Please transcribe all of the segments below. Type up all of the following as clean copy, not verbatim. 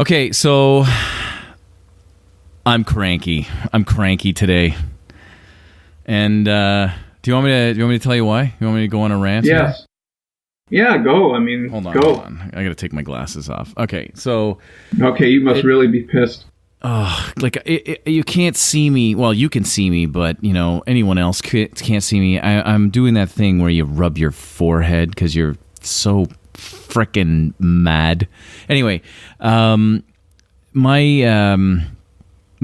Okay, so I'm cranky. I'm cranky today. And do you want me to tell you why? You want me to go on a rant? Yes. Yeah, go. I mean, hold on, go. Hold on. I got to take my glasses off. Okay, so okay, you must really be pissed. You can't see me. Well, you can see me, but anyone else can't see me. I'm doing that thing where you rub your forehead because you're so frickin' mad. Anyway, my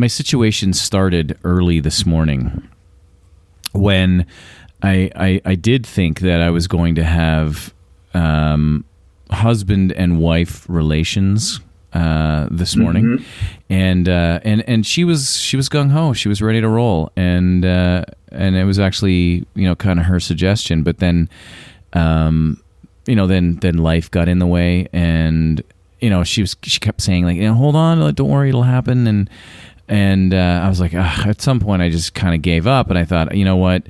situation started early this morning when I did think that I was going to have husband and wife relations this morning, and she was gung ho. She was ready to roll, and it was actually kind of her suggestion, but then. Then life got in the way, and she kept saying like, hold on, don't worry, it'll happen, and I was like, at some point I just kind of gave up, and I thought, you know what,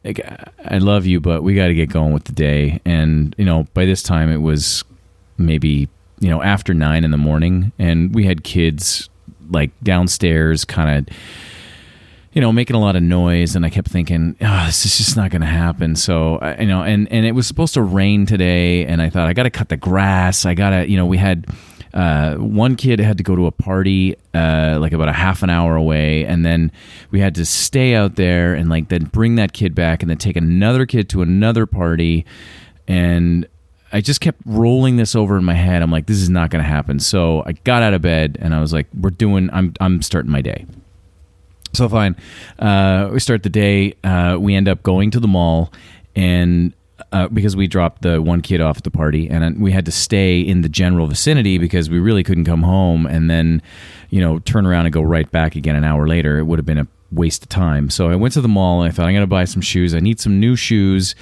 I love you, but we got to get going with the day, and by this time it was maybe after 9 a.m, and we had kids like downstairs, kind of. Making a lot of noise, and I kept thinking, this is just not going to happen. So, and it was supposed to rain today, and I thought, I got to cut the grass. I got to, we had one kid had to go to a party like about a half an hour away, and then we had to stay out there and then bring that kid back and then take another kid to another party, and I just kept rolling this over in my head. I'm like, this is not going to happen. So I got out of bed, and I was like, I'm starting my day. So fine, we start the day. We end up going to the mall, and because we dropped the one kid off at the party, and we had to stay in the general vicinity because we really couldn't come home and then, turn around and go right back again an hour later. It would have been a waste of time. So I went to the mall, and I thought, I'm going to buy some shoes. I need some new shoes.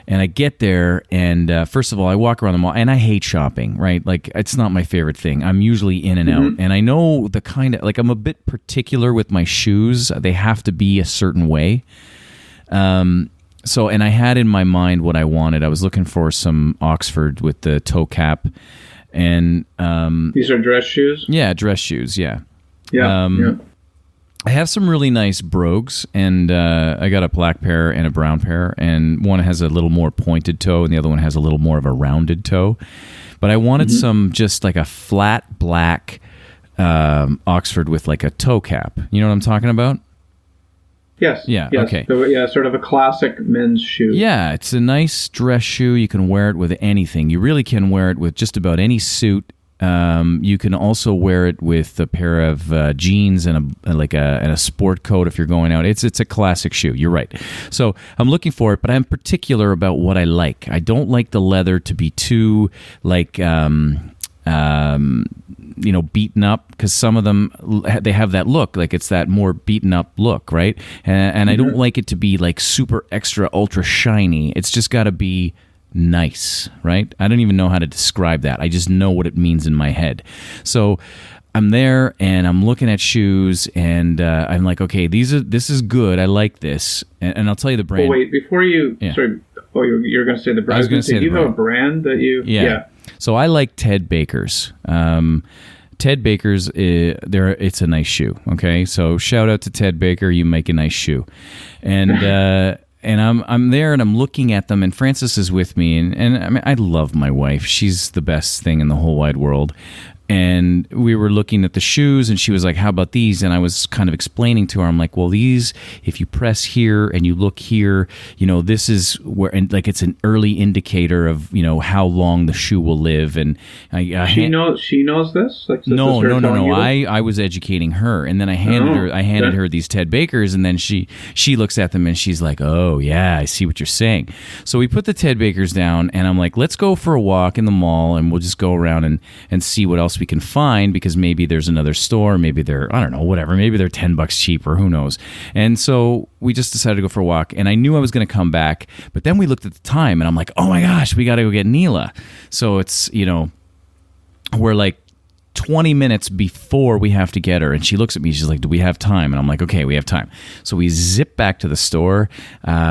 And I get there, and first of all, I walk around the mall, and I hate shopping, right? Like, it's not my favorite thing. I'm usually in and out, and I know the kind of, I'm a bit particular with my shoes. They have to be a certain way. And I had in my mind what I wanted. I was looking for some Oxford with the toe cap, and these are dress shoes? Yeah, dress shoes, yeah. Yeah. I have some really nice brogues, and I got a black pair and a brown pair, and one has a little more pointed toe, and the other one has a little more of a rounded toe. But I wanted some just like a flat black Oxford with like a toe cap. You know what I'm talking about? Yes. Yeah. Yes. Okay. So, yeah, sort of a classic men's shoe. Yeah, it's a nice dress shoe. You can wear it with anything. You really can wear it with just about any suit. You can also wear it with a pair of jeans and a sport coat if you're going out. It's a classic shoe. You're right. So I'm looking for it, but I'm particular about what I like. I don't like the leather to be too beaten up, because some of them, they have that look, like it's that more beaten up look, right? And I don't like it to be like super extra ultra shiny. It's just got to be nice, right? I don't even know how to describe that. I just know what it means in my head. So I'm there, and I'm looking at shoes, and I'm like, okay, this is good. I like this, and I'll tell you the brand. Oh, wait, before you, yeah. Sorry, you're going to say the brand. I was going to say, do you have a brand that you? Yeah. So I like Ted Baker's. Ted Baker's, it's a nice shoe. Okay, so shout out to Ted Baker. You make a nice shoe, and. And I'm there, and I'm looking at them, and Frances is with me, and I mean, I love my wife. She's the best thing in the whole wide world. And we were looking at the shoes, and she was like, how about these? And I was kind of explaining to her, I'm like, well, these, if you press here and you look here, this is where, and like, it's an early indicator of, how long the shoe will live. And she knows this? Like, no. I was educating her, and then I handed her these Ted Bakers, and then she looks at them, and she's like, oh yeah, I see what you're saying. So we put the Ted Bakers down, and I'm like, let's go for a walk in the mall, and we'll just go around and see what else we can find, because maybe there's another store, maybe they're, I don't know, whatever, maybe they're $10 cheaper, who knows. And so we just decided to go for a walk, and I knew I was going to come back, but then we looked at the time, and I'm like, oh my gosh, we got to go get Neela. So it's, we're like 20 minutes before we have to get her, and she looks at me, she's like, do we have time? And I'm like, okay, we have time. So we zip back to the store,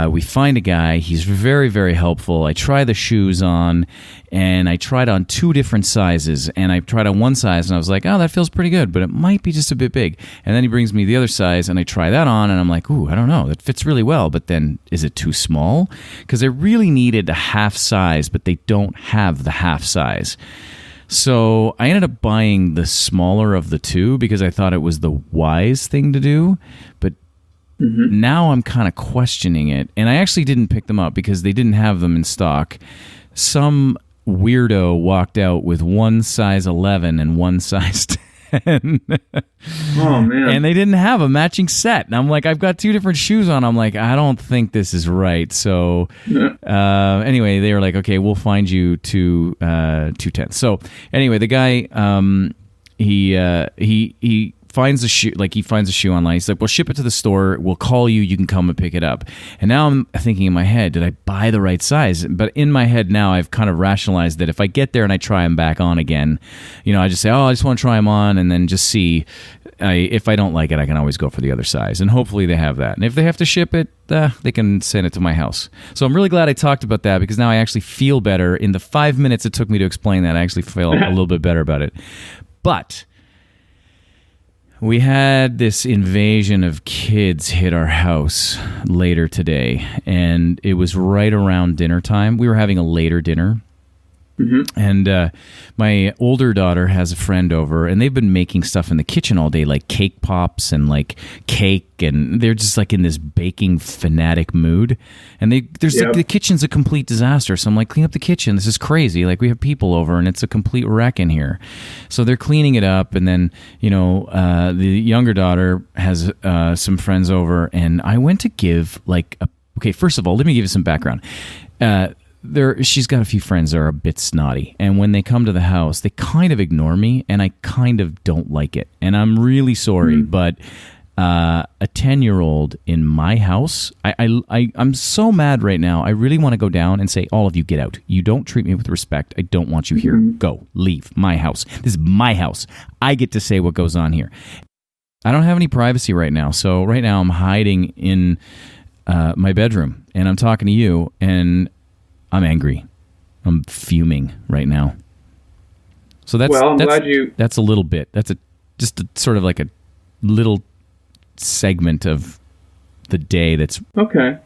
we find a guy, he's very, very helpful. I try the shoes on, and I tried on 2 different sizes, and I tried on one size, and I was like, oh, that feels pretty good, but it might be just a bit big. And then he brings me the other size, and I try that on, and I'm like, ooh, I don't know, that fits really well, but then is it too small? Because I really needed a half size, but they don't have the half size. So I ended up buying the smaller of the 2 because I thought it was the wise thing to do. But now I'm kind of questioning it. And I actually didn't pick them up because they didn't have them in stock. Some weirdo walked out with one size 11 and one size 10. Oh, man. And they didn't have a matching set. And I'm like, I've got 2 different shoes on. I'm like, I don't think this is right. So anyway, they were like, okay, we'll find you 210. So anyway, the guy, he finds a shoe, like he finds a shoe online. He's like, well, ship it to the store. We'll call you. You can come and pick it up. And now I'm thinking in my head, did I buy the right size? But in my head now, I've kind of rationalized that if I get there and I try them back on again, I just say, oh, I just want to try them on and then just see. If I don't like it, I can always go for the other size. And hopefully they have that. And if they have to ship it, they can send it to my house. So I'm really glad I talked about that because now I actually feel better. In the 5 minutes it took me to explain that, I actually feel a little bit better about it. But we had this invasion of kids hit our house later today, and it was right around dinner time. We were having a later dinner. And my older daughter has a friend over, and they've been making stuff in the kitchen all day, like cake pops and like cake, and they're just like in this baking fanatic mood. And like, the kitchen's a complete disaster. So I'm like, clean up the kitchen. This is crazy. Like, we have people over, and it's a complete wreck in here. So they're cleaning it up, and then the younger daughter has some friends over, and I went to give okay. First of all, let me give you some background. She's got a few friends that are a bit snotty, and when they come to the house, they kind of ignore me, and I kind of don't like it, and I'm really sorry, but a 10-year-old in my house, I'm so mad right now. I really want to go down and say, all of you get out. You don't treat me with respect. I don't want you here. Go, leave my house. This is my house. I get to say what goes on here. I don't have any privacy right now, so right now I'm hiding in my bedroom, and I'm talking to you, and I'm angry. I'm fuming right now. So that's a little bit. That's just a sort of like a little segment of the day. That's okay.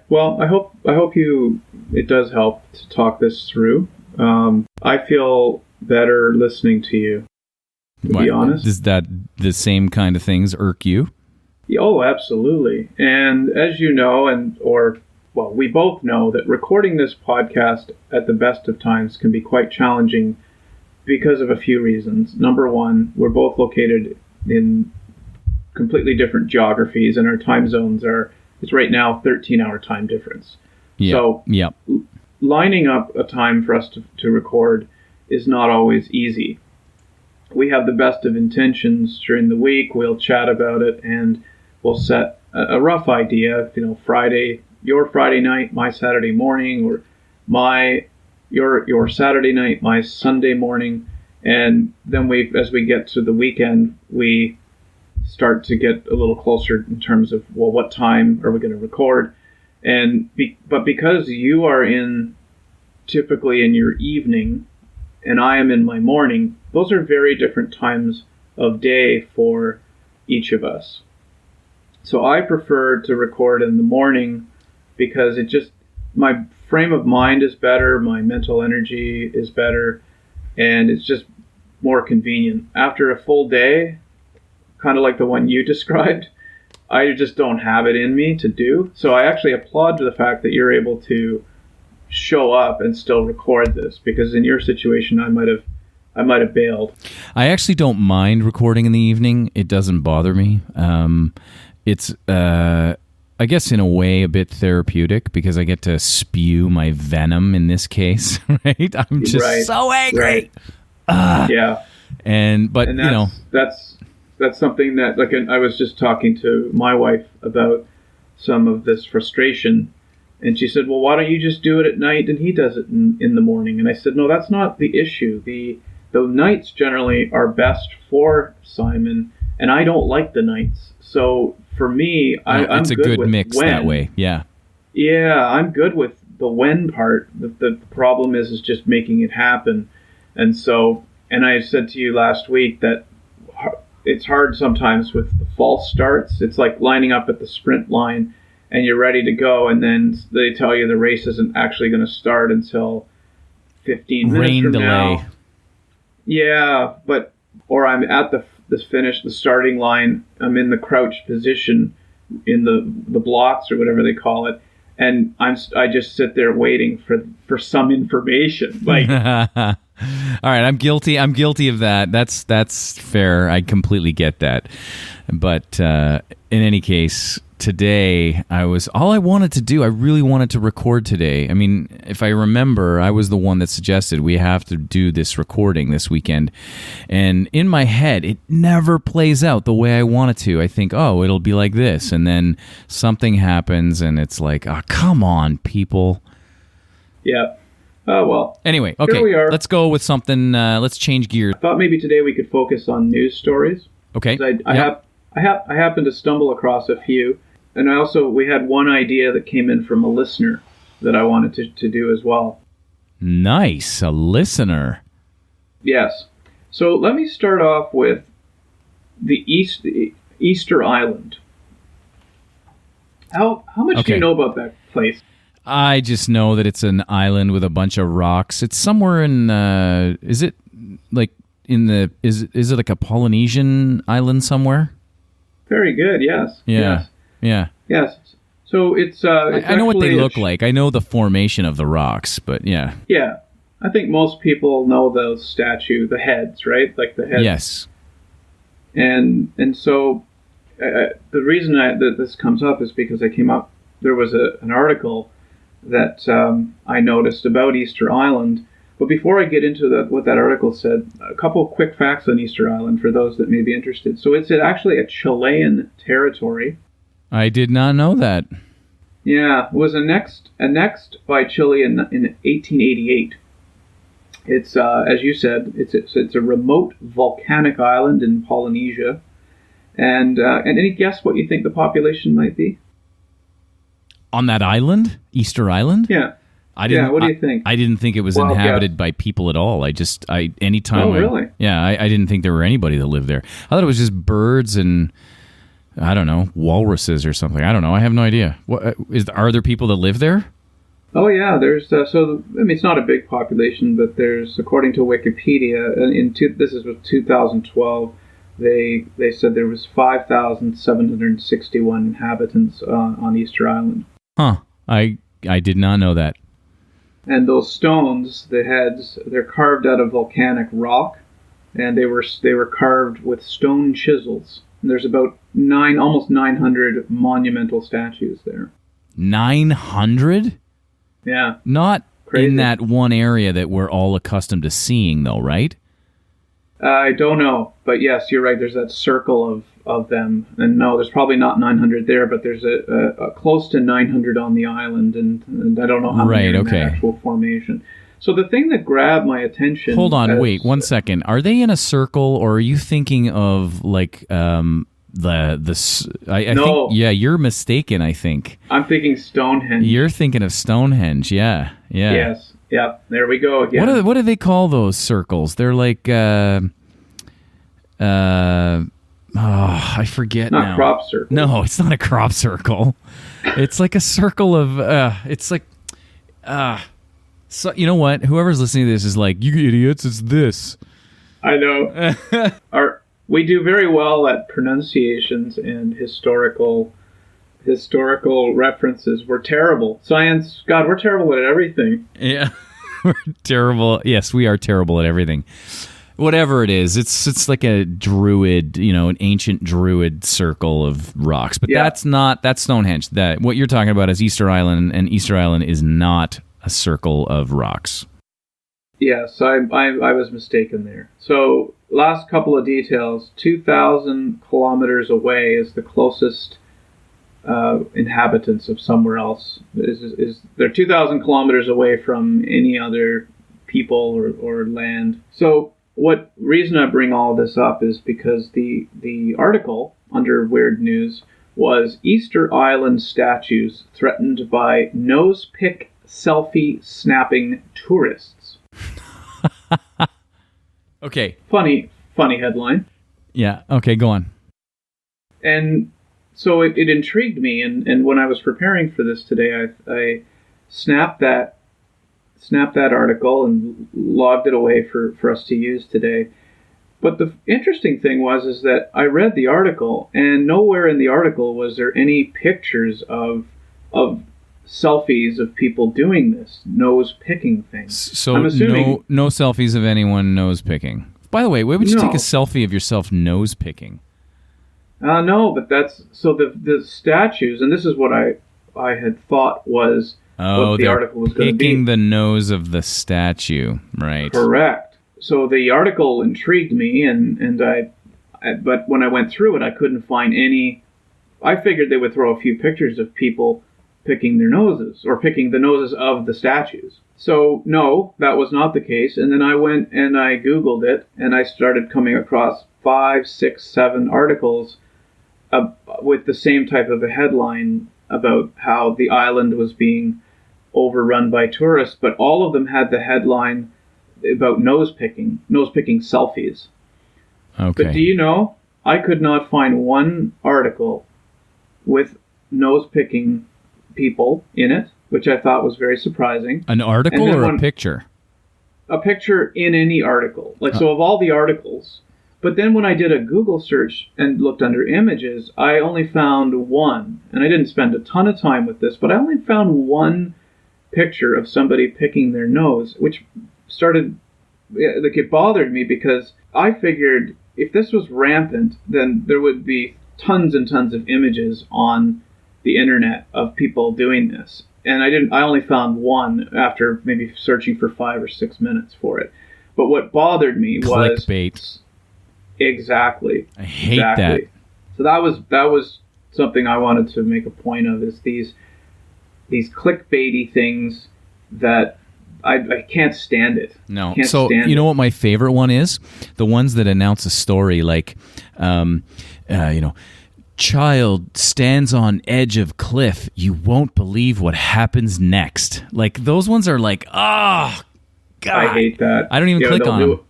Well, I hope it does help to talk this through. I feel better listening to you. To be honest, is that the same kind of things irk you? Oh, absolutely. And as you know, we both know that recording this podcast at the best of times can be quite challenging because of a few reasons. Number one, we're both located in completely different geographies, and our time zones it's right now 13-hour time difference. So lining up a time for us to record is not always easy. We have the best of intentions during the week. We'll chat about it, and we'll set a rough idea, Friday, your Friday night, my Saturday morning, or your Saturday night, my Sunday morning, and then as we get to the weekend, we start to get a little closer in terms of, well, what time are we going to record? But because you are typically in your evening, and I am in my morning, those are very different times of day for each of us. So I prefer to record in the morning because my frame of mind is better, my mental energy is better, and it's just more convenient. After a full day, kind of like the one you described, I just don't have it in me to do. So I actually applaud the fact that you're able to show up and still record this, because in your situation, I might have bailed. I actually don't mind recording in the evening. It doesn't bother me. It's I guess in a way a bit therapeutic because I get to spew my venom in this case, right? I'm just so angry. Right. Yeah. That's something that, I was just talking to my wife about some of this frustration, and she said, well, why don't you just do it at night and he does it in the morning? And I said, no, that's not the issue. The The nights generally are best for Simon, and I don't like the nights. So for me, I'm it's a good with mix when. that way. Yeah. Yeah, I'm good with the when part. The problem is just making it happen. And so, and I said to you last week that it's hard sometimes with the false starts. It's like lining up at the sprint line and you're ready to go, and then they tell you the race isn't actually going to start until 15 minutes Rain from delay. now. Yeah, or I'm at the starting line. I'm in the crouched position in the blocks or whatever they call it, and I just sit there waiting for some information. Like, all right, I'm guilty of that. That's fair. I completely get that. But in any case, today all I wanted to do, I really wanted to record today. I mean, if I remember, I was the one that suggested we have to do this recording this weekend. And in my head, it never plays out the way I want it to. I think, oh, it'll be like this. And then something happens and it's like, oh, come on, people. Yeah. Oh, well. Anyway, okay, here we are. Let's go with something. Let's change gears. I thought maybe today we could focus on news stories. Okay. I happened to stumble across a few. And we had one idea that came in from a listener that I wanted to do as well. Nice, a listener. Yes. So let me start off with the Easter Island. How much do you know about that place? I just know that it's an island with a bunch of rocks. It's somewhere in is it like is it like a Polynesian island somewhere? Very good. Yes. Yeah. Yes. Yeah. Yes. So it's I know what they look like. I know the formation of the rocks, but yeah. Yeah. I think most people know those the heads, right? Like the heads. Yes. And so the reason that this comes up is because there was an article that I noticed about Easter Island. But before I get into what that article said, a couple of quick facts on Easter Island for those that may be interested. So it's actually a Chilean territory. I did not know that. Yeah, it was annexed by Chile in 1888. It's as you said, it's a remote volcanic island in Polynesia. And any guess what you think the population might be? On that island? Easter Island? Yeah. What do you think? I didn't think it was inhabited by people at all. Anytime. Oh, really? I didn't think there were anybody that lived there. I thought it was just birds and, I don't know, walruses or something. I don't know. I have no idea. Are there people that live there? Oh, yeah. There's it's not a big population, but there's, according to Wikipedia, this is with 2012, they said there was 5,761 inhabitants on Easter Island. Huh. I did not know that. And those stones, the heads, they're carved out of volcanic rock, and they were carved with stone chisels. And there's about almost 900 monumental statues there. 900? Yeah. Not crazy. In that one area that we're all accustomed to seeing, though, right? I don't know, but yes, you're right. There's that circle of them, and no, there's probably not 900 there, but there's a close to 900 on the island, and I don't know how many are in the actual formation. So the thing that grabbed my attention. Hold on, wait 1 second. Are they in a circle, or are you thinking of like no. think, yeah, you're mistaken. I think I'm thinking Stonehenge. You're thinking of Stonehenge. Yeah. Yes. Yeah, there we go again. What do they call those circles? They're like I forget now. Not crop circle. No, it's not a crop circle. It's like a circle of so you know what? Whoever's listening to this is like, you idiots, it's this. I know. We do very well at pronunciations and historical references. We're terrible. Science, God, we're terrible at everything. Yeah, we're terrible. Yes, we are terrible at everything. Whatever it is, it's like a druid, an ancient druid circle of rocks. But that's Stonehenge. What you're talking about is Easter Island, and Easter Island is not a circle of rocks. Yes, I was mistaken there. So, last couple of details. 2,000 kilometers away is the closest inhabitants of somewhere else. They're 2,000 kilometers away from any other people or land. So what reason I bring all this up is because the article under Weird News was Easter Island statues threatened by nose pick selfie snapping tourists. Okay. Funny headline. Yeah. Okay, go on. And so it intrigued me, and when I was preparing for this today, I snapped that article and logged it away for us to use today. But the interesting thing is that I read the article, and nowhere in the article was there any pictures of selfies of people doing this nose picking thing. So I'm assuming no selfies of anyone nose picking. By the way, why would you take a selfie of yourself nose picking? No, but that's so the statues, and this is what I had thought was what the article was going to be. Picking the nose of the statue, right? Correct. So the article intrigued me, but when I went through it, I couldn't find any. I figured they would throw a few pictures of people picking their noses or picking the noses of the statues. So no, that was not the case. And then I went and I Googled it, and I started coming across 5, 6, 7 articles with the same type of a headline about how the island was being overrun by tourists, but all of them had the headline about nose picking selfies. Okay. But do you know, I could not find one article with nose picking people in it, which I thought was very surprising. An article or a picture? A picture in any article. So of all the articles. But then when I did a Google search and looked under images, I only found one. And I didn't spend a ton of time with this, but I only found one picture of somebody picking their nose, which it bothered me because I figured if this was rampant, then there would be tons and tons of images on the internet of people doing this. And I only found one after maybe searching for 5 or 6 minutes for it. But what bothered me was clickbait. Exactly. I hate that. So that was something I wanted to make a point of, is these clickbaity things that I can't stand it. No. So you know what my favorite one is? The ones that announce a story like, child stands on edge of cliff. You won't believe what happens next. Like those ones are like, oh, God. I hate that. I don't even click on them.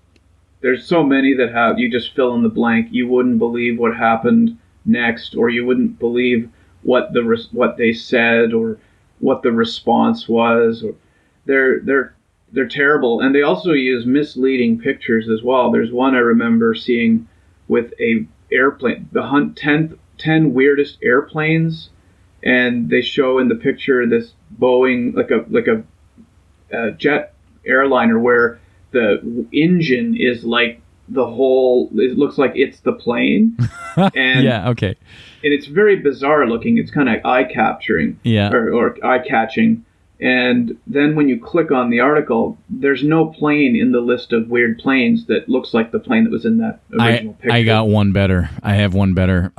There's so many that have, you just fill in the blank. You wouldn't believe what happened next, or you wouldn't believe what they said, or what the response was. Or they're terrible, and they also use misleading pictures as well. There's one I remember seeing with a airplane, the 10 weirdest airplanes, and they show in the picture this Boeing, like a jet airliner, where the engine is like the whole, it looks like it's the plane. And yeah, okay. And it's very bizarre looking. It's kind of eye-capturing, or eye-catching. And then when you click on the article, there's no plane in the list of weird planes that looks like the plane that was in that original picture. I got one better. I have one better.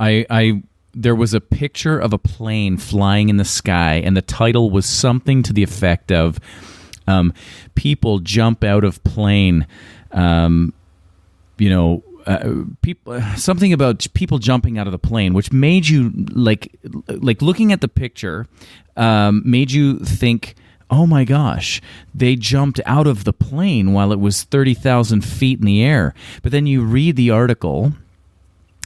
There was a picture of a plane flying in the sky, and the title was something to the effect of people jump out of plane, people, something about people jumping out of the plane, which made you like looking at the picture, made you think, oh my gosh, they jumped out of the plane while it was 30,000 feet in the air. But then you read the article.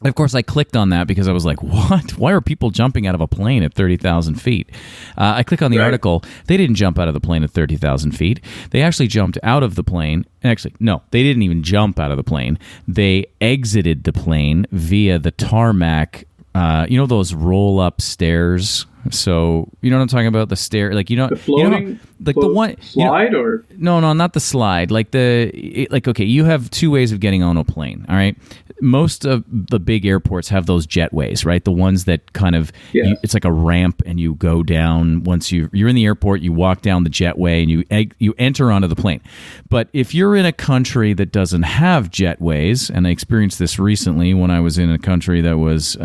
Of course, I clicked on that because I was like, what? Why are people jumping out of a plane at 30,000 feet? I click on the article. They didn't jump out of the plane at 30,000 feet. They actually jumped out of the plane. Actually, no, they didn't even jump out of the plane. They exited the plane via the tarmac. Those roll-up stairs. So you know what I'm talking about? The stair, the floating, the one slide, or no, not the slide. Okay, you have two ways of getting on a plane. All right, most of the big airports have those jetways, right? The ones that kind of it's like a ramp, and you go down once you're in the airport. You walk down the jetway, and you enter onto the plane. But if you're in a country that doesn't have jetways, and I experienced this recently when I was in a country that was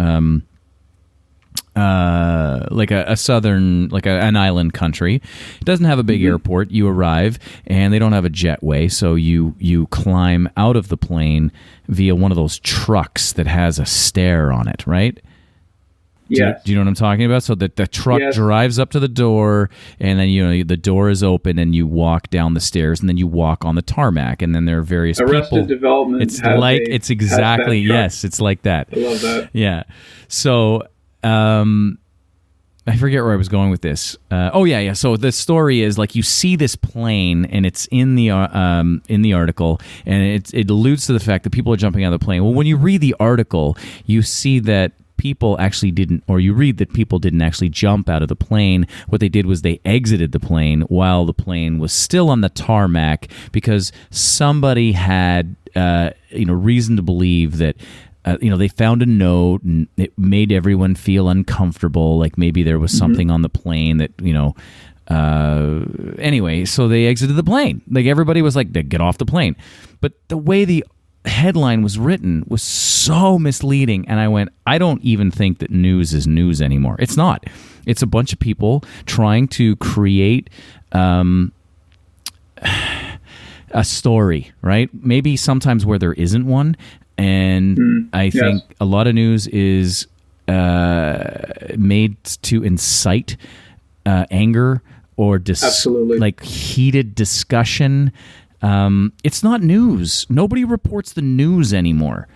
like a southern, like an island country. It doesn't have a big airport. You arrive, and they don't have a jetway, so you climb out of the plane via one of those trucks that has a stair on it, right? Yes. Do you know what I'm talking about? So that the truck drives up to the door, and then the door is open, and you walk down the stairs, and then you walk on the tarmac, and then there are various Arrested people. Development. It's exactly yes, it's like that. I love that. Yeah. So I forget where I was going with this. Yeah. So the story is like you see this plane, and it's in the article, and it alludes to the fact that people are jumping out of the plane. Well, when you read the article, you see that people actually didn't, or you read that people didn't actually jump out of the plane. What they did was they exited the plane while the plane was still on the tarmac because somebody had reason to believe that they found a note and it made everyone feel uncomfortable, like maybe there was something on the plane that anyway, so they exited the plane. Like everybody was like, get off the plane. But the way the headline was written was so misleading, and I went, I don't even think that news is news anymore. It's not. It's a bunch of people trying to create a story, right? Maybe sometimes where there isn't one, and I think a lot of news is made to incite anger or like heated discussion. It's not news. Nobody reports the news anymore.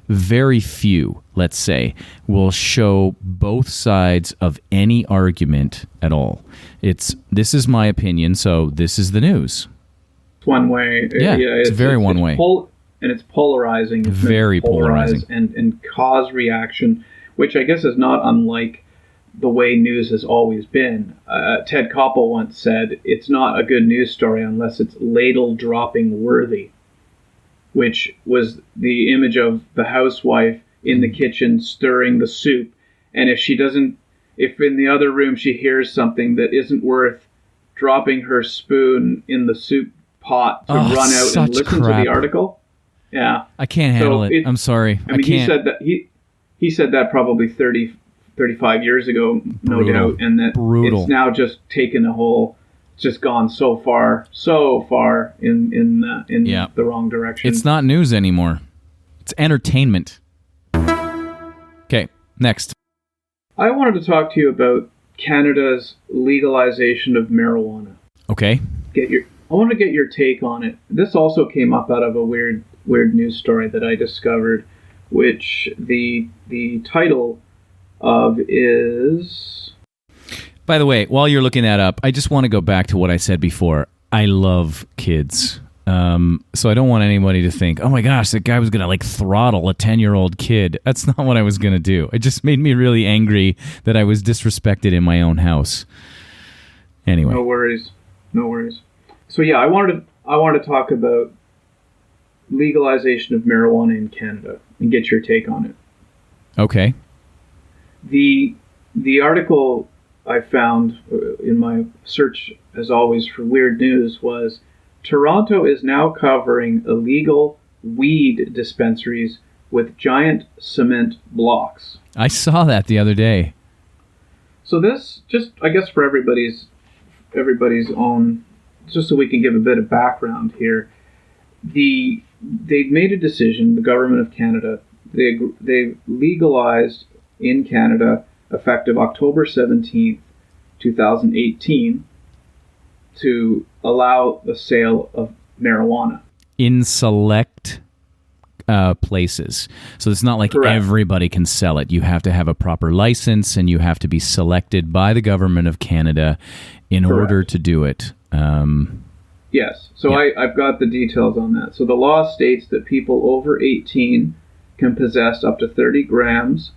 Very few, let's say, will show both sides of any argument at all. This is my opinion, so this is the news. It's one way. It's very one way. And it's polarizing. It's very polarizing. And cause reaction, which I guess is not unlike the way news has always been. Ted Koppel once said, it's not a good news story unless it's ladle dropping worthy, which was the image of the housewife in the kitchen stirring the soup. And if in the other room she hears something that isn't worth dropping her spoon in the soup pot to run out and listen to the article. Yeah. I can't handle it. I'm sorry. I mean, he said that probably 35 years ago, no doubt, and that it's now just taken just gone so far in the wrong direction. It's not news anymore. It's entertainment. Okay, next. I wanted to talk to you about Canada's legalization of marijuana. Okay. I want to get your take on it. This also came up out of a weird news story that I discovered, which the title of is... By the way, while you're looking that up, I just want to go back to what I said before. I love kids. So I don't want anybody to think, oh my gosh, that guy was going to throttle a 10-year-old kid. That's not what I was going to do. It just made me really angry that I was disrespected in my own house. Anyway. No worries. So yeah, I wanted to talk about legalization of marijuana in Canada and get your take on it. Okay. The article I found in my search, as always, for weird news was Toronto is now covering illegal weed dispensaries with giant cement blocks. I saw that the other day. So this, just I guess for everybody's own, just so we can give a bit of background here, they made a decision. The government of Canada, they legalized in Canada effective October 17th, 2018, to allow the sale of marijuana in select places. So it's not like Correct. Everybody can sell it. You have to have a proper license, and you have to be selected by the government of Canada in Correct. Order to do it. Yes. So yeah. I've got the details on that. So the law states that people over 18 can possess up to 30 grams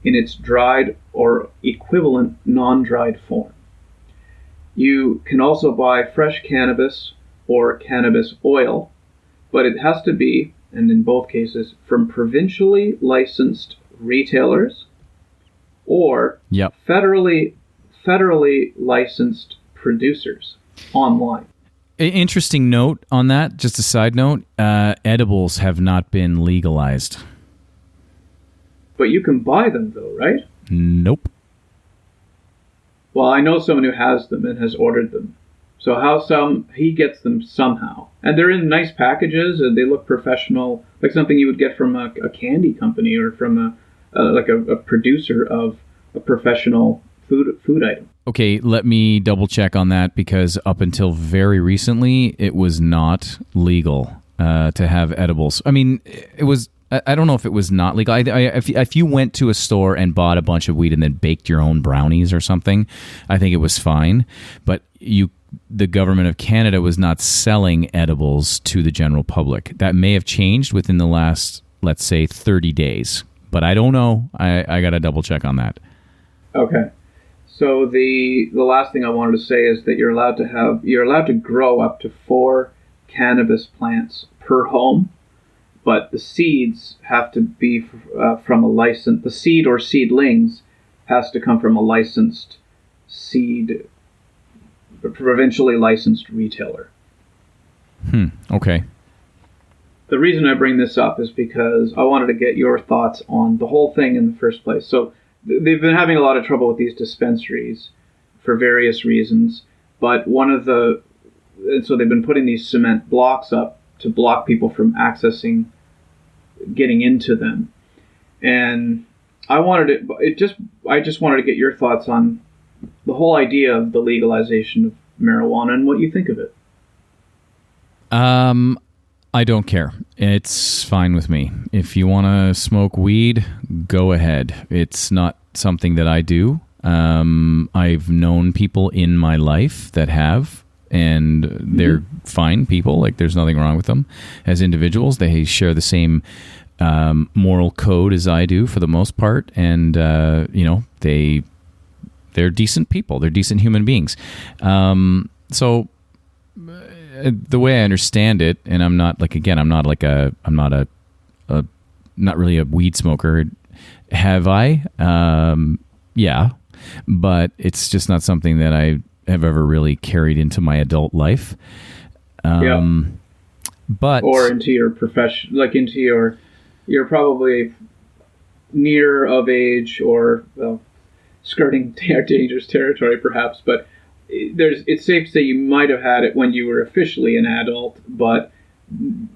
in its dried or equivalent non-dried form. You can also buy fresh cannabis or cannabis oil, but it has to be, and in both cases, from provincially licensed retailers or federally licensed producers online. Interesting note on that, just a side note, edibles have not been legalized. But you can buy them though, right? Nope. Well, I know someone who has them and has ordered them. So he gets them somehow. And they're in nice packages, and they look professional, like something you would get from a candy company or from a producer of a professional food item. Okay, let me double check on that, because up until very recently, it was not legal to have edibles. I mean, it was. I don't know if it was not legal. If you went to a store and bought a bunch of weed and then baked your own brownies or something, I think it was fine. But the government of Canada was not selling edibles to the general public. That may have changed within the last, let's say, 30 days. But I don't know. I got to double check on that. Okay. So the last thing I wanted to say is that you're allowed to grow up to 4 cannabis plants per home. But the seeds have to be from a licensed. The seed or seedlings has to come from a licensed provincially licensed retailer. Okay. The reason I bring this up is because I wanted to get your thoughts on the whole thing in the first place. So they've been having a lot of trouble with these dispensaries for various reasons. But so they've been putting these cement blocks up to block people from getting into them. And I just wanted to get your thoughts on the whole idea of the legalization of marijuana and what you think of it. I don't care. It's fine with me. If you want to smoke weed, go ahead. It's not something that I do. I've known people in my life that have, and they're fine people. Like, there's nothing wrong with them as individuals. They share the same moral code as I do for the most part, and they're decent people. They're decent human beings. So the way I understand it, and I'm not really a weed smoker. Have I? Yeah, but it's just not something that I have ever really carried into my adult life. But or into your profession, like you're probably near of age or skirting dangerous territory, perhaps. But it's safe to say you might have had it when you were officially an adult, but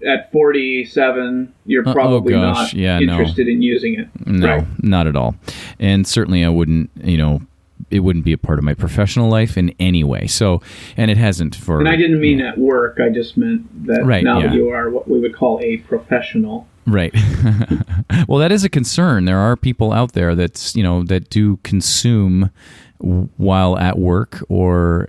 at 47, you're probably not interested in using it. No, right? Not at all. And certainly I wouldn't, it wouldn't be a part of my professional life in any way. So, and it hasn't for... And I didn't mean at work. I just meant that that you are what we would call a professional. Right. Well, that is a concern. There are people out there that do consume while at work, or,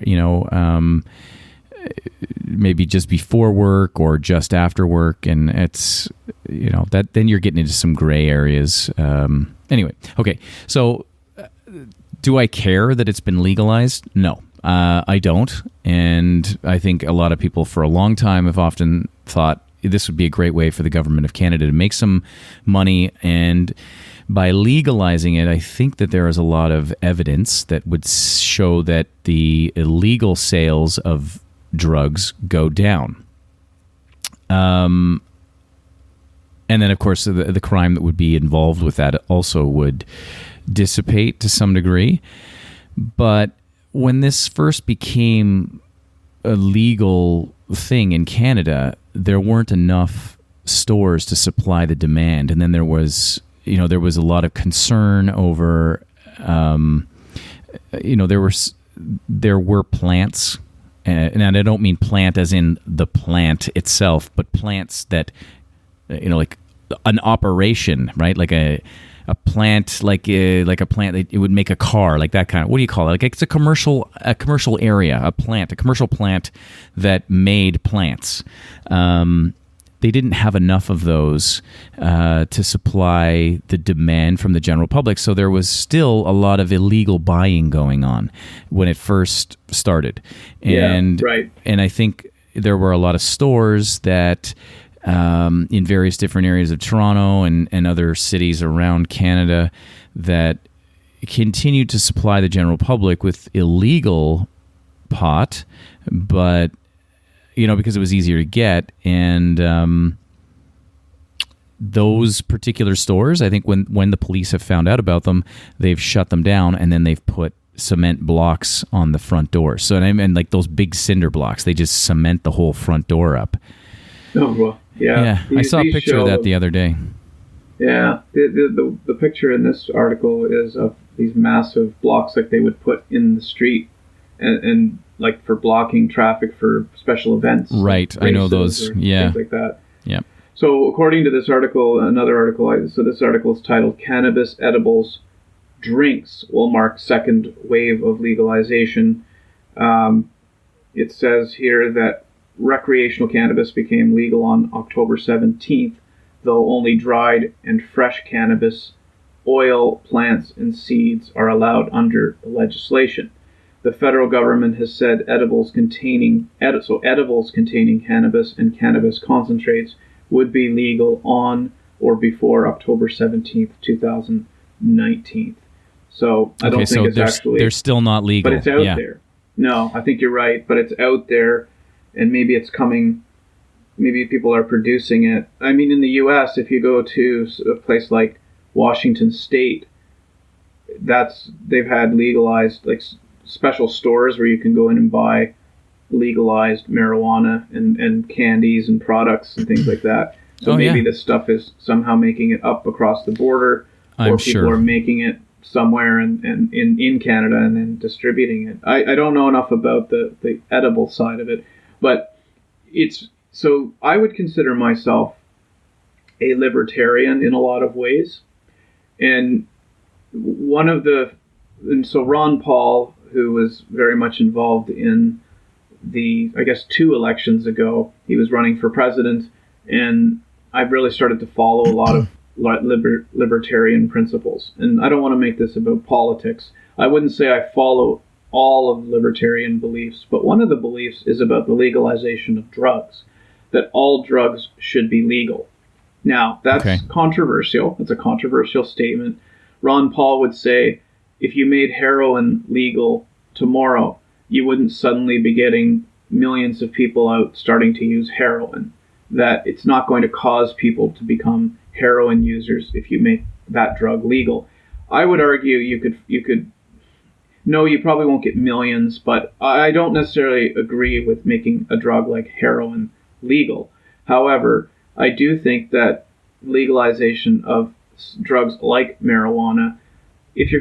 maybe just before work or just after work, and it's that then you're getting into some gray areas. Anyway, okay, so do I care that it's been legalized? No, I don't, and I think a lot of people for a long time have often thought this would be a great way for the government of Canada to make some money, and by legalizing it, I think that there is a lot of evidence that would show that the illegal sales of drugs go down. And then, of course, the crime that would be involved with that also would dissipate to some degree. But when this first became a legal thing in Canada, there weren't enough stores to supply the demand. And then there was a lot of concern over, there were plants. And I don't mean plant as in the plant itself, but plants that, like an operation, right? Like a plant, like a plant that it would make a car, like that kind of. What do you call it? Like it's a commercial area, a commercial plant that made plants. They didn't have enough of those to supply the demand from the general public. So there was still a lot of illegal buying going on when it first started. And, right. And I think there were a lot of stores that in various different areas of Toronto and other cities around Canada that continued to supply the general public with illegal pot, but because it was easier to get, and those particular stores, I think when the police have found out about them, they've shut them down, and then they've put cement blocks on the front door. So, and like those big cinder blocks, they just cement the whole front door up. Oh, well, yeah. I saw a picture of that the other day. Yeah, the picture in this article is of these massive blocks like they would put in the street and like for blocking traffic for special events. Right, like I know those. Yeah. Things like that. Yeah. So according to this article, so this article is titled "Cannabis Edibles Drinks Will Mark Second Wave of Legalization." It says here that recreational cannabis became legal on October 17th, though only dried and fresh cannabis, oil, plants, and seeds are allowed under the legislation. The federal government has said edibles containing cannabis and cannabis concentrates would be legal on or before October 17th, 2019. So I don't think it's actually... They're still not legal. But it's out there. No, I think you're right, but it's out there, and maybe it's coming... Maybe people are producing it. I mean, in the U.S., if you go to a place like Washington State, they've had legalized, like special stores where you can go in and buy legalized marijuana and candies and products and things like that. So maybe this stuff is somehow making it up across the border, or people are making it somewhere and in Canada and then distributing it. I don't know enough about the edible side of it, but it's... So I would consider myself a libertarian in a lot of ways. And so Ron Paul, who was very much involved in I guess 2 elections ago, he was running for president, and I've really started to follow a lot of libertarian principles. And I don't want to make this about politics. I wouldn't say I follow all of libertarian beliefs, but one of the beliefs is about the legalization of drugs, that all drugs should be legal. Now, that's controversial. It's a controversial statement. Ron Paul would say, if you made heroin legal tomorrow, you wouldn't suddenly be getting millions of people out starting to use heroin. That it's not going to cause people to become heroin users if you make that drug legal. I would argue you could. No, you probably won't get millions, but I don't necessarily agree with making a drug like heroin legal. However, I do think that legalization of drugs like marijuana, if you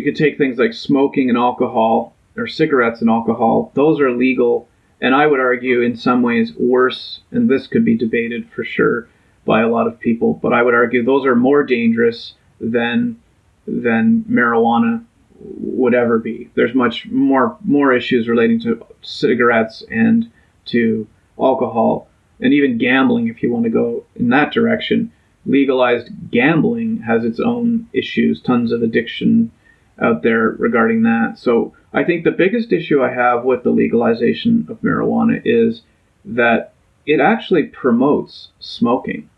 could take things like smoking and alcohol, or cigarettes and alcohol, those are legal, and I would argue in some ways worse, and this could be debated for sure by a lot of people, but I would argue those are more dangerous than marijuana would ever be. There's much more issues relating to cigarettes and to alcohol, and even gambling, if you want to go in that direction. Legalized gambling has its own issues, tons of addiction out there regarding that. So I think the biggest issue I have with the legalization of marijuana is that it actually promotes smoking.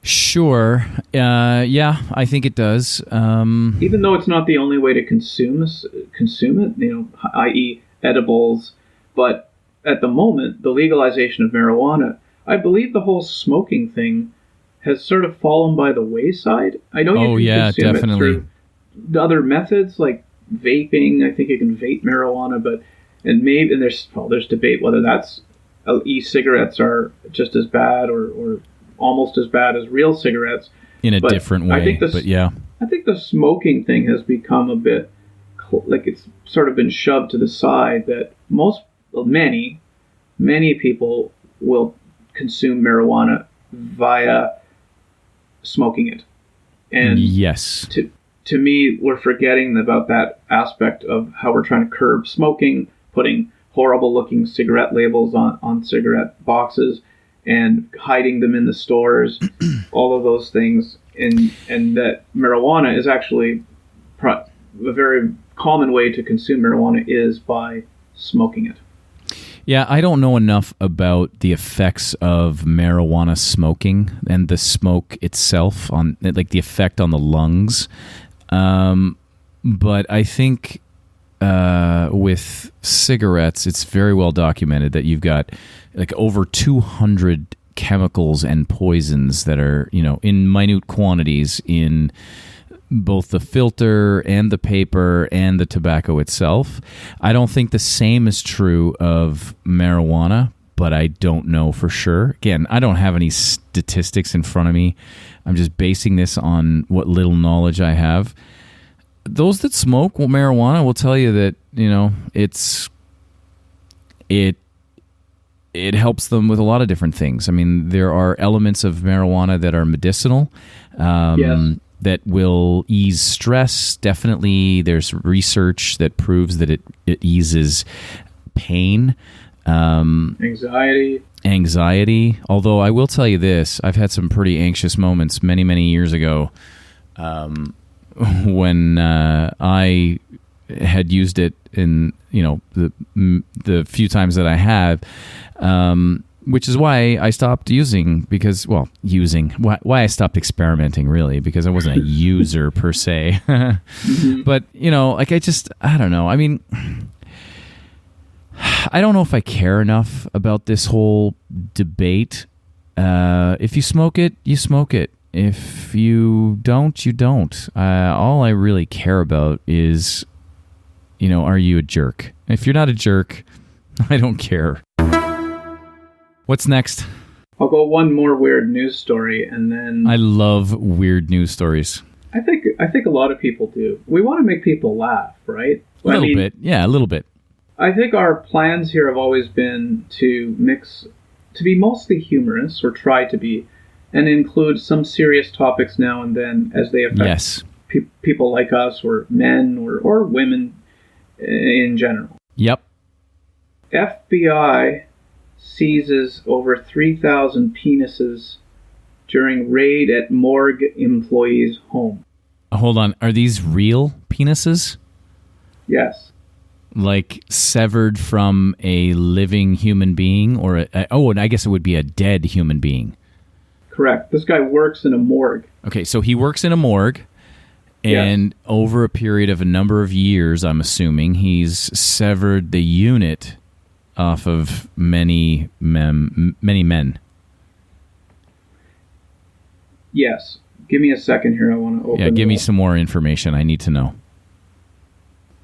Sure. Yeah, I think it does. Even though it's not the only way to consume it, i.e. edibles, but at the moment, the legalization of marijuana, I believe the whole smoking thing has sort of fallen by the wayside. I know you can consume definitely. It through other methods like vaping. I think you can vape marijuana, and there's debate whether that's e-cigarettes are just as bad or almost as bad as real cigarettes in a different way. I think the smoking thing has become a bit like it's sort of been shoved to the side. That many people will consume marijuana via smoking it, and yes, to me, we're forgetting about that aspect of how we're trying to curb smoking, putting horrible-looking cigarette labels on cigarette boxes and hiding them in the stores, all of those things, and that marijuana is actually a very common way to consume marijuana is by smoking it. Yeah, I don't know enough about the effects of marijuana smoking and the smoke itself on, like, the effect on the lungs. But I think with cigarettes, it's very well documented that you've got like over 200 chemicals and poisons that are, in minute quantities in both the filter and the paper and the tobacco itself. I don't think the same is true of marijuana, but I don't know for sure. Again, I don't have any statistics in front of me. I'm just basing this on what little knowledge I have. Those that smoke marijuana will tell you that, it helps them with a lot of different things. I mean, there are elements of marijuana that are medicinal. Yes. That will ease stress. Definitely, there's research that proves that it eases pain. Anxiety. Although I will tell you this, I've had some pretty anxious moments many, many years ago when I had used it in, the few times that I have. Which is why I stopped using why I stopped experimenting, really, because I wasn't a user per se. Mm-hmm. But, I don't know. I mean, I don't know if I care enough about this whole debate. If you smoke it, you smoke it. If you don't, you don't. All I really care about is, are you a jerk? If you're not a jerk, I don't care. What's next? I'll go one more weird news story, and then I love weird news stories. I think a lot of people do. We want to make people laugh, right? A little bit. Yeah, a little bit. I think our plans here have always been to be mostly humorous, or try to be, and include some serious topics now and then as they affect people like us, or men, or women in general. Yep. FBI seizes over 3,000 penises during raid at morgue employee's home. Hold on. Are these real penises? Yes. Like severed from a living human being? And I guess it would be a dead human being. Correct. This guy works in a morgue. Okay, so he works in a morgue, and over a period of a number of years, I'm assuming, he's severed the unit off of many men. Yes. Give me a second here. I want to open. Yeah, give me some more information. I need to know.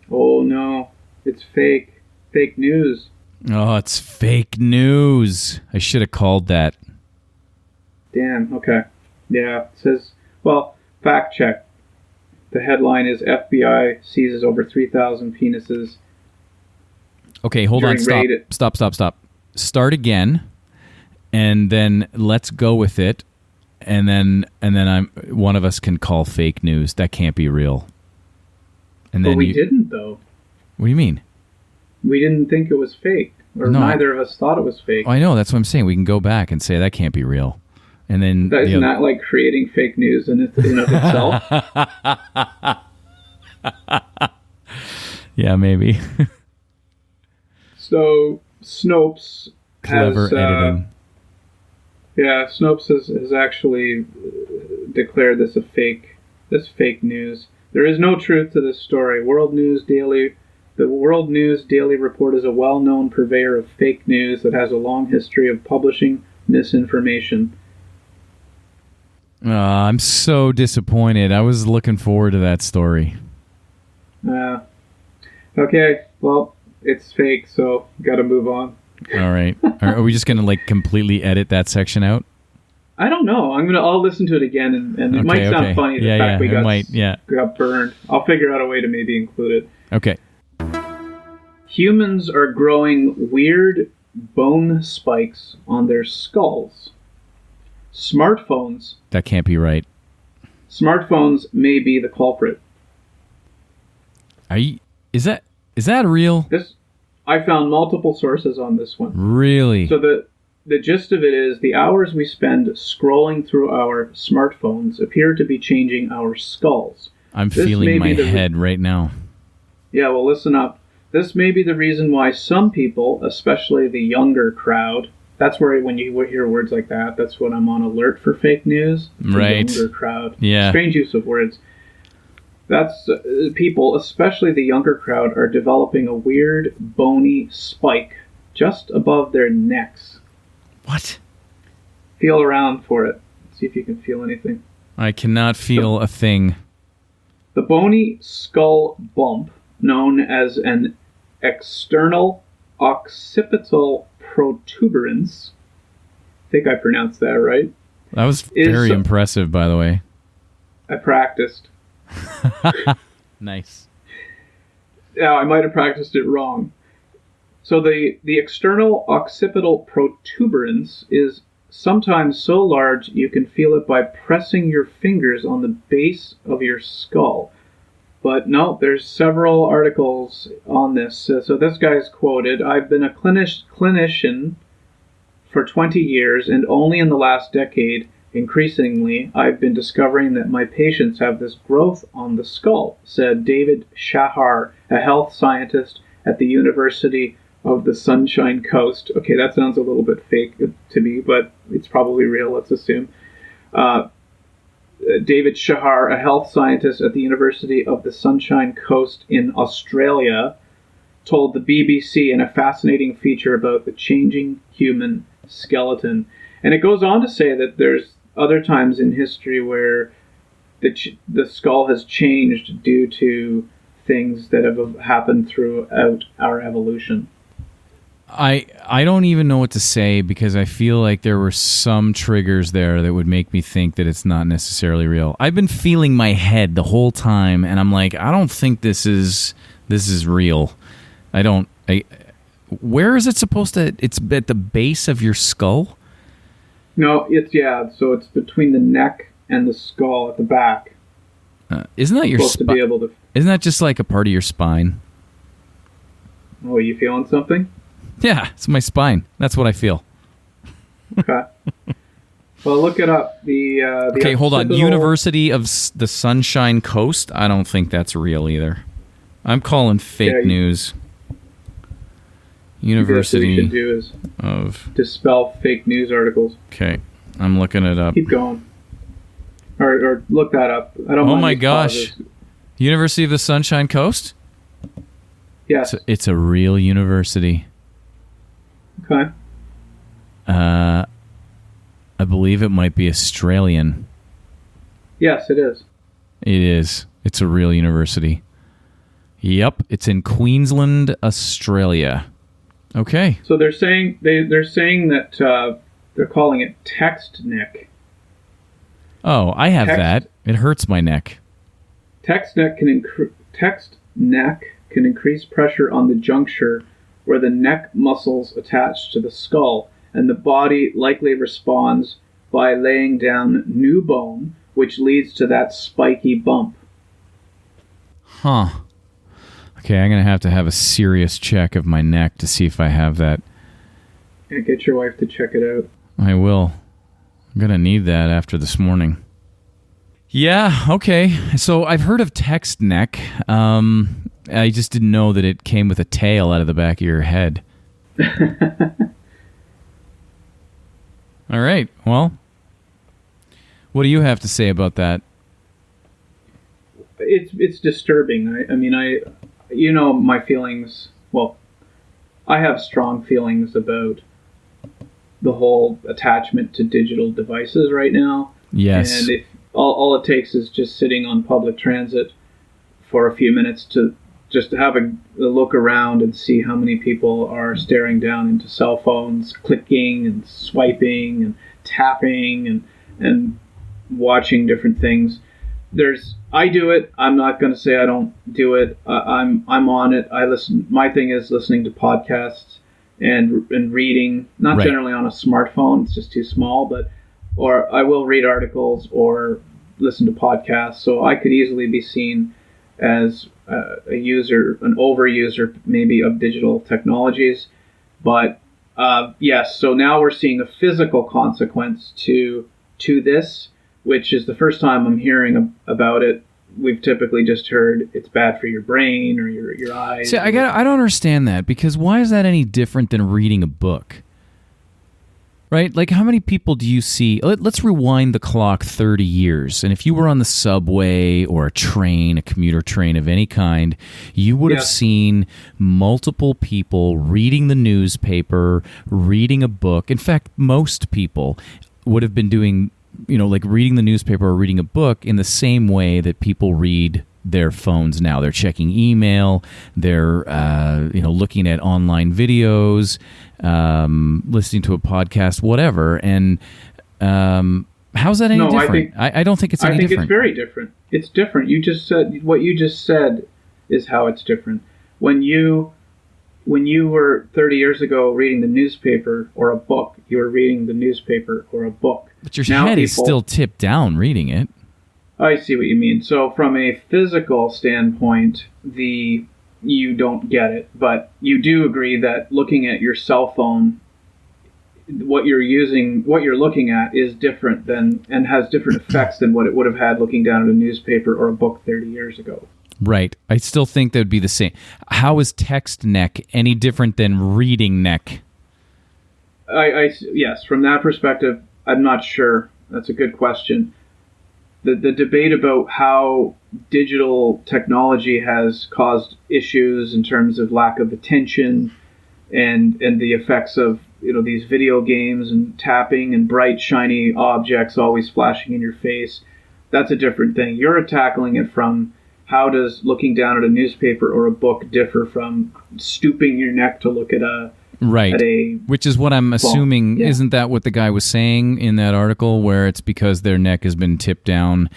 Oh no, it's fake. Fake news. Oh, it's fake news. I should have called that. Damn. Okay. Yeah. It says, fact check. The headline is FBI seizes over 3,000 penises. Okay, hold on. Stop. Start again, and then let's go with it, and then one of us can call fake news. That can't be real. And then we didn't, though. What do you mean? We didn't think it was fake, or neither of us thought it was fake. I know. That's what I'm saying. We can go back and say that can't be real, and then isn't that like creating fake news in of itself? Yeah, maybe. So Snopes clever editing. Yeah, Snopes has actually declared this fake news. There is no truth to this story. The World News Daily Report is a well-known purveyor of fake news that has a long history of publishing misinformation. I'm so disappointed. I was looking forward to that story. Okay, well, it's fake, so got to move on. All right. Are we just going to completely edit that section out? I don't know. I'll listen to it again, and it might sound funny the fact we got burned. I'll figure out a way to maybe include it. Okay. Humans are growing weird bone spikes on their skulls. Smartphones. That can't be right. Smartphones may be the culprit. Is that real? I found multiple sources on this one. Really? So the gist of it is the hours we spend scrolling through our smartphones appear to be changing our skulls. I'm feeling my head right now. Yeah, well, listen up. This may be the reason why some people, especially the younger crowd, that's where when you hear words like that, that's when I'm on alert for fake news. Right. The younger crowd. Yeah. Strange use of words. That's people, especially the younger crowd, are developing a weird, bony spike just above their necks. What? Feel around for it. See if you can feel anything. I cannot feel a thing. The bony skull bump, known as an external occipital protuberance, I think I pronounced that right. That was very impressive, by the way. I practiced. Nice. Yeah, I might have practiced it wrong. So the external occipital protuberance is sometimes so large you can feel it by pressing your fingers on the base of your skull. But no, there's several articles on this. So this guy's quoted, "I've been a clinician for 20 years, and only in the last decade, increasingly, I've been discovering that my patients have this growth on the skull," said David Shahar, a health scientist at the University of the Sunshine Coast. Okay, that sounds a little bit fake to me, but it's probably real, let's assume. David Shahar, a health scientist at the University of the Sunshine Coast in Australia, told the BBC in a fascinating feature about the changing human skeleton. And it goes on to say that there's other times in history where the skull has changed due to things that have happened throughout our evolution. I don't even know what to say, because I feel like there were some triggers there that would make me think that it's not necessarily real. I've been feeling my head the whole time, and I'm like, I don't think this is real. Where is it supposed to? It's at the base of your skull? No, so it's between the neck and the skull at the back. Isn't that your supposed to be able to? Isn't that just like a part of your spine? Oh, are you feeling something? Yeah, it's my spine. That's what I feel. Okay. Well, look it up. Okay, hold on. University of the Sunshine Coast? I don't think that's real either. I'm calling fake news. University what you should do is of dispel fake news articles. Okay, I'm looking it up. Keep going. Or look that up. I don't. Oh my gosh. Pauses. University of the Sunshine Coast? Yes. It's a real university. Okay. I believe it might be Australian. Yes, it is. It is. It's a real university. Yep, it's in Queensland, Australia. Okay. So they're saying that they're calling it text neck. Oh, I have that. It hurts my neck. Text neck can increase pressure on the juncture where the neck muscles attach to the skull, and the body likely responds by laying down new bone, which leads to that spiky bump. Huh. Okay, I'm going to have a serious check of my neck to see if I have that. Yeah, get your wife to check it out. I will. I'm going to need that after this morning. Yeah, okay. So I've heard of text neck. I just didn't know that it came with a tail out of the back of your head. All right. Well, what do you have to say about that? It's disturbing. I mean, my feelings. Well, I have strong feelings about the whole attachment to digital devices right now. Yes. And if all it takes is just sitting on public transit for a few minutes to just have a look around and see how many people are staring down into cell phones, clicking and swiping and tapping and watching different things. I do it. I'm not going to say I don't do it. I'm on it. I listen. My thing is listening to podcasts and reading. Not generally on a smartphone. It's just too small. Or I will read articles or listen to podcasts. So I could easily be seen as a user, an overuser maybe of digital technologies. But yes, so now we're seeing a physical consequence to this, which is the first time I'm hearing about it. We've typically just heard it's bad for your brain or your eyes. See, I don't understand that, because why is that any different than reading a book? Right? Like, how many people do you see? Let's rewind the clock 30 years. And if you were on the subway or a train, a commuter train of any kind, you would have seen multiple people reading the newspaper, reading a book. In fact, most people. would have been doing, like reading the newspaper or reading a book in the same way that people read their phones now. They're checking email, they're looking at online videos, listening to a podcast, whatever. And how's that any different? I don't think it's any different. I think it's very different. It's different. You just said what you just said is how it's different. When you were 30 years ago reading the newspaper or a book, you were reading the newspaper or a book. But your head is still tipped down reading it. I see what you mean. So from a physical standpoint, you don't get it, but you do agree that looking at your cell phone, what you're looking at is different and has different effects than what it would have had looking down at a newspaper or a book 30 years ago. Right. I still think that would be the same. How is text neck any different than reading neck? Yes, from that perspective, I'm not sure. That's a good question. The debate about how digital technology has caused issues in terms of lack of attention and the effects of these video games and tapping and bright shiny objects always flashing in your face, that's a different thing. You're tackling it from how does looking down at a newspaper or a book differ from stooping your neck to look at a which is what I'm assuming. Yeah. Isn't that what the guy was saying in that article, where it's because their neck has been tipped down?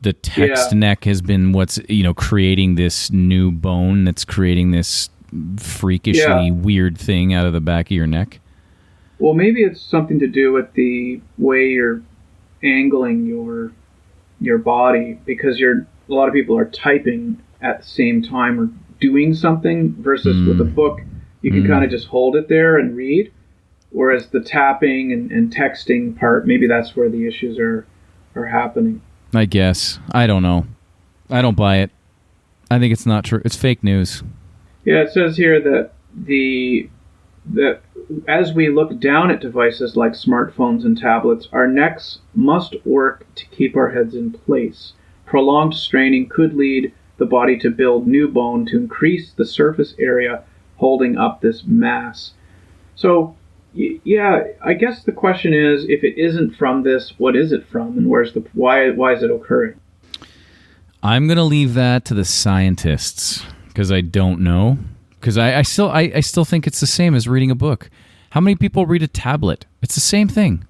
The text neck has been what's creating this new bone that's creating this freakishly weird thing out of the back of your neck. Well, maybe it's something to do with the way you're angling your body, because a lot of people are typing at the same time or doing something, versus with a book you can kind of just hold it there and read, whereas the tapping and texting part, maybe that's where the issues are happening. I guess. I don't know. I don't buy it. I think it's not true. It's fake news. Yeah, it says here that as we look down at devices like smartphones and tablets, our necks must work to keep our heads in place. Prolonged straining could lead the body to build new bone to increase the surface area holding up this mass. So, yeah, I guess the question is, if it isn't from this, what is it from, and why is it occurring? I'm going to leave that to the scientists, because I don't know. Because I still think it's the same as reading a book. How many people read a tablet? It's the same thing.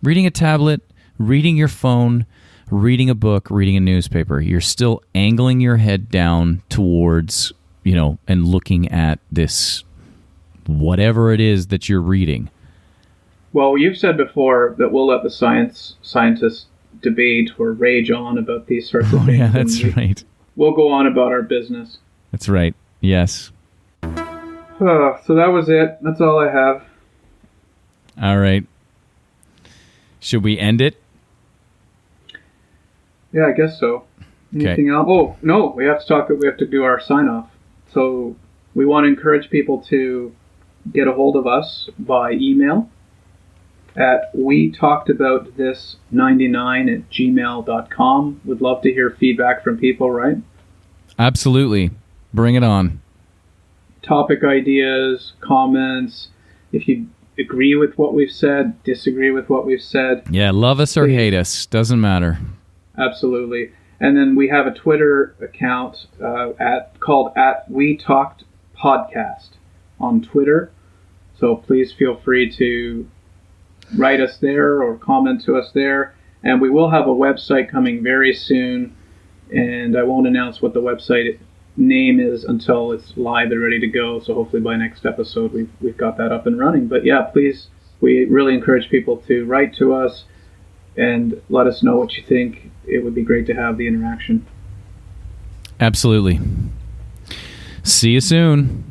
Reading a tablet, reading your phone, reading a book, reading a newspaper. You're still angling your head down towards, and looking at this, whatever it is that you're reading. Well, you've said before that we'll let the scientists debate or rage on about these sorts of things. Yeah, that's right. We'll go on about our business. That's right. Yes. So that was it. That's all I have. All right. Should we end it? Yeah, I guess so. Anything else? Oh, no, we have to do our sign-off. So we want to encourage people to get a hold of us by email at wetalkedaboutthis99@gmail.com. Would love to hear feedback from people, right? Absolutely. Bring it on. Topic ideas, comments. If you agree with what we've said, disagree with what we've said. Yeah, love us or hate us. Doesn't matter. Absolutely. And then we have a Twitter account called @WeTalkedPodcast on Twitter. So please feel free to write us there or comment to us there. And we will have a website coming very soon. And I won't announce what the website name is until it's live and ready to go. So hopefully by next episode we've got that up and running. But yeah, please, we really encourage people to write to us and let us know what you think. It would be great to have the interaction. Absolutely. See you soon.